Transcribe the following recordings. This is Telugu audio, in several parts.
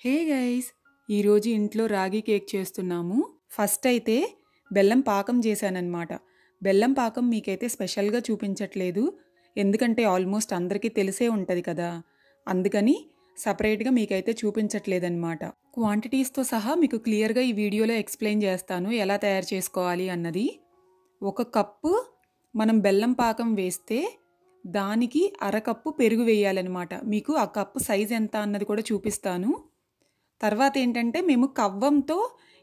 హే గైస్, ఈరోజు ఇంట్లో రాగి కేక్ చేస్తున్నాము. ఫస్ట్ అయితే బెల్లం పాకం చేశానన్నమాట. బెల్లం పాకం మీకైతే స్పెషల్గా చూపించట్లేదు, ఎందుకంటే ఆల్మోస్ట్ అందరికీ తెలిసే ఉంటుంది కదా. అందుకని సపరేట్గా మీకైతే చూపించట్లేదన్నమాట. క్వాంటిటీస్తో సహా మీకు క్లియర్గా ఈ వీడియోలో ఎక్స్ప్లెయిన్ చేస్తాను ఎలా తయారు చేసుకోవాలి అన్నది. ఒక కప్పు మనం బెల్లం పాకం వేస్తే దానికి అరకప్పు పెరుగు వేయాలన్నమాట. మీకు ఆ కప్పు సైజ్ ఎంత అన్నది కూడా చూపిస్తాను. తర్వాత ఏంటంటే మేము కవ్వంతో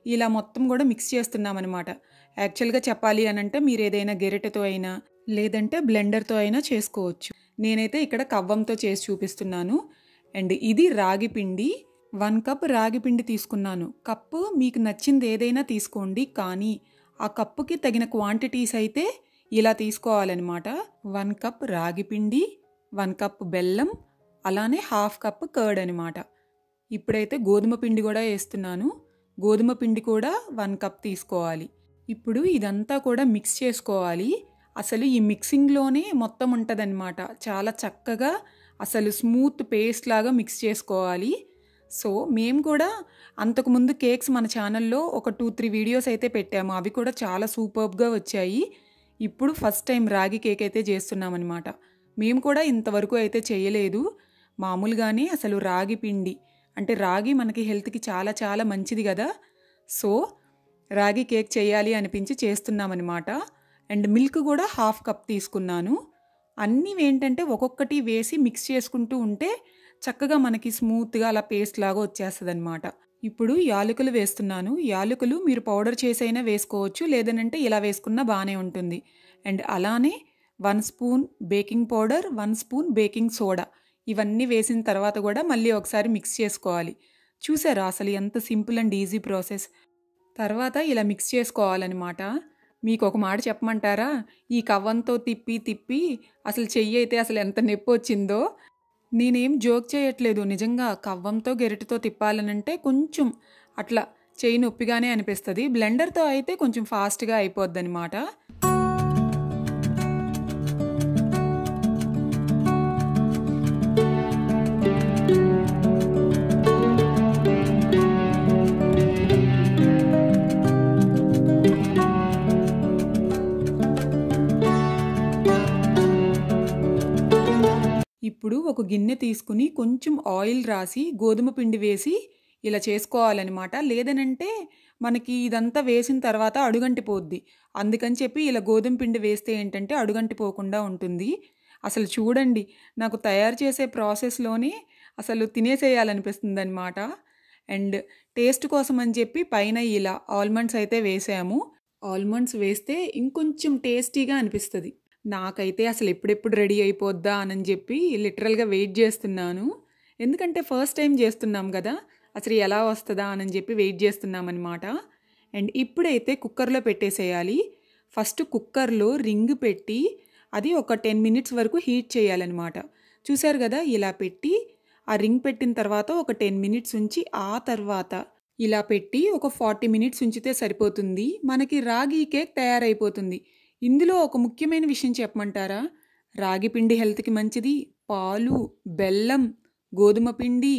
ఇలా మొత్తం కూడా మిక్స్ చేస్తున్నామన్నమాట. యాక్చువల్గా చెప్పాలి అని అంటే మీరు ఏదైనా గెరిటెతో అయినా లేదంటే బ్లెండర్తో అయినా చేసుకోవచ్చు. నేనైతే ఇక్కడ కవ్వంతో చేసి చూపిస్తున్నాను. అండ్ ఇది రాగి పిండి, 1 కప్ రాగి పిండి తీసుకున్నాను. కప్పు మీకు నచ్చింది ఏదైనా తీసుకోండి, కానీ ఆ కప్పుకి తగిన క్వాంటిటీస్ అయితే ఇలా తీసుకోవాలన్నమాట. 1 కప్ రాగి పిండి, 1 కప్ బెల్లం, అలానే 1/2 కప్ కర్డ్ అనమాట. ఇప్పుడైతే గోధుమ పిండి కూడా వేస్తున్నాను. గోధుమ పిండి కూడా 1 కప్ తీసుకోవాలి. ఇప్పుడు ఇదంతా కూడా మిక్స్ చేసుకోవాలి. అసలు ఈ మిక్సింగ్లోనే మొత్తం ఉంటుందన్నమాట. చాలా చక్కగా అసలు స్మూత్ పేస్ట్ లాగా మిక్స్ చేసుకోవాలి. సో మేము కూడా అంతకుముందు కేక్స్ మన ఛానల్లో ఒక 2-3 వీడియోస్ అయితే పెట్టాము. అవి కూడా చాలా సూపర్బ్గా వచ్చాయి. ఇప్పుడు ఫస్ట్ టైం రాగి కేక్ అయితే చేస్తున్నామన్నమాట. మేము కూడా ఇంతవరకు అయితే చేయలేదు. మామూలుగానే అసలు రాగి పిండి అంటే రాగి మనకి హెల్త్కి చాలా చాలా మంచిది కదా. సో రాగి కేక్ చేయాలి అనిపించి చేస్తున్నామన్నమాట. అండ్ మిల్క్ కూడా 1/2 కప్ తీసుకున్నాను. అన్నీ ఏంటంటే ఒక్కొక్కటి వేసి మిక్స్ చేసుకుంటూ ఉంటే చక్కగా మనకి స్మూత్గా అలా పేస్ట్ లాగా వచ్చేస్తుంది అనమాట. ఇప్పుడు యాలకులు వేస్తున్నాను. యాలకులు మీరు పౌడర్ చేసైనా వేసుకోవచ్చు, లేదనంటే ఇలా వేసుకున్నా బాగానే ఉంటుంది. అండ్ అలానే 1 spoon baking powder, 1 spoon baking soda, ఇవన్నీ వేసిన తర్వాత కూడా మళ్ళీ ఒకసారి మిక్స్ చేసుకోవాలి. చూసారా అసలు ఎంత సింపుల్ అండ్ ఈజీ ప్రాసెస్. తర్వాత ఇలా మిక్స్ చేసుకోవాలన్నమాట. మీకు ఒక మాట చెప్పమంటారా, ఈ కవ్వంతో తిప్పి తిప్పి అసలు చెయ్యి అయితే అసలు ఎంత నొప్పి వచ్చిందో. నేనేం జోక్ చేయట్లేదు, నిజంగా కవ్వంతో గెరిటితో తిప్పాలనంటే కొంచెం అట్లా చెయ్యి నొప్పిగానే అనిపిస్తుంది. బ్లెండర్తో అయితే కొంచెం ఫాస్ట్గా అయిపోద్ది అనమాట. ఇప్పుడు ఒక గిన్నె తీసుకుని కొంచెం ఆయిల్ రాసి గోధుమ పిండి వేసి ఇలా చేసుకోవాలన్నమాట. లేదనంటే మనకి ఇదంతా వేసిన తర్వాత అడుగంటిపోద్ది. అందుకని చెప్పి ఇలా గోధుమ పిండి వేస్తే ఏంటంటే అడుగంటిపోకుండా ఉంటుంది. అసలు చూడండి, నాకు తయారు చేసే ప్రాసెస్లోనే అసలు తినేసేయాలనిపిస్తుంది అనమాట. అండ్ టేస్ట్ కోసం అని చెప్పి పైన ఇలా ఆల్మండ్స్ అయితే వేసాము. ఆల్మండ్స్ వేస్తే ఇంకొంచెం టేస్టీగా అనిపిస్తుంది. నాకైతే అసలు ఎప్పుడెప్పుడు రెడీ అయిపోద్దా అని చెప్పి లిటరల్గా వెయిట్ చేస్తున్నాను. ఎందుకంటే ఫస్ట్ టైం చేస్తున్నాం కదా, అసలు ఎలా వస్తుందా అని చెప్పి వెయిట్ చేస్తున్నామన్నమాట. అండ్ ఇప్పుడైతే కుక్కర్లో పెట్టేసేయాలి. ఫస్ట్ కుక్కర్లో రింగ్ పెట్టి అది ఒక 10 మినిట్స్ వరకు హీట్ చేయాలన్నమాట. చూసారు కదా, ఇలా పెట్టి ఆ రింగ్ పెట్టిన తర్వాత ఒక 10 మినిట్స్ ఉంచి ఆ తర్వాత ఇలా పెట్టి ఒక 40 మినిట్స్ ఉంచితే సరిపోతుంది. మనకి రాగి కేక్ తయారైపోతుంది. ఇందులో ఒక ముఖ్యమైన విషయం చెప్పమంటారా, రాగి పిండి హెల్త్కి మంచిది. పాలు, బెల్లం, గోధుమ పిండి,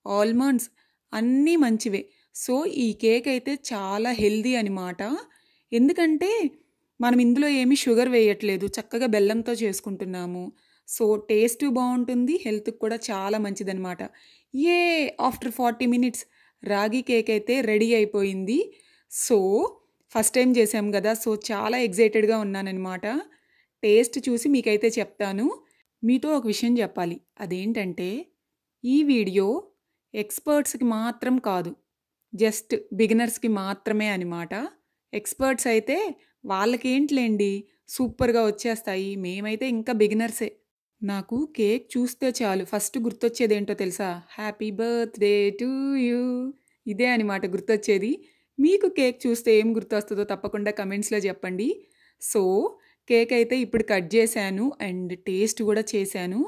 ఆల్మండ్స్ అన్నీ మంచివే. సో ఈ కేక్ అయితే చాలా హెల్దీ అనమాట. ఎందుకంటే మనం ఇందులో ఏమీ షుగర్ వేయట్లేదు, చక్కగా బెల్లంతో చేసుకుంటున్నాము. సో టేస్ట్ బాగుంటుంది, హెల్త్కి కూడా చాలా మంచిదనమాట. ఆఫ్టర్ 40 మినిట్స్ రాగి కేక్ అయితే రెడీ అయిపోయింది. సో ఫస్ట్ టైం చేసాం కదా, సో చాలా ఎగ్జైటెడ్గా ఉన్నానన్నమాట. టేస్ట్ చూసి మీకైతే చెప్తాను. మీతో ఒక విషయం చెప్పాలి, అదేంటంటే ఈ వీడియో ఎక్స్పర్ట్స్కి మాత్రం కాదు, జస్ట్ బిగినర్స్కి మాత్రమే అనమాట. ఎక్స్పర్ట్స్ అయితే వాళ్ళకేంట్లేండి, సూపర్గా వచ్చేస్తాయి. మేమైతే ఇంకా బిగినర్సే. నాకు కేక్ చూస్తే చాలు ఫస్ట్ గుర్తొచ్చేది ఏంటో తెలుసా, హ్యాపీ బర్త్డే టు యూ. ఇదే అనమాట గుర్తొచ్చేది. మీకు కేక్ చూస్తే ఏం గుర్తొస్తుందో తప్పకుండా కమెంట్స్లో చెప్పండి. సో కేక్ అయితే ఇప్పుడు కట్ చేశాను అండ్ టేస్ట్ కూడా చేశాను.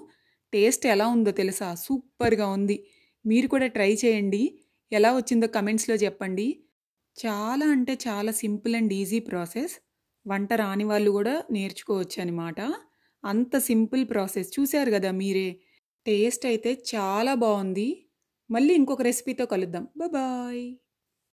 టేస్ట్ ఎలా ఉందో తెలుసా, సూపర్గా ఉంది. మీరు కూడా ట్రై చేయండి, ఎలా వచ్చిందో కమెంట్స్లో చెప్పండి. చాలా అంటే చాలా సింపుల్ అండ్ ఈజీ ప్రాసెస్. వంట రాని వాళ్ళు కూడా నేర్చుకోవచ్చు అనమాట. అంత సింపుల్ ప్రాసెస్. చూశారు కదా మీరే. టేస్ట్ అయితే చాలా బాగుంది. మళ్ళీ ఇంకొక రెసిపీతో కలుద్దాం. బాయ్.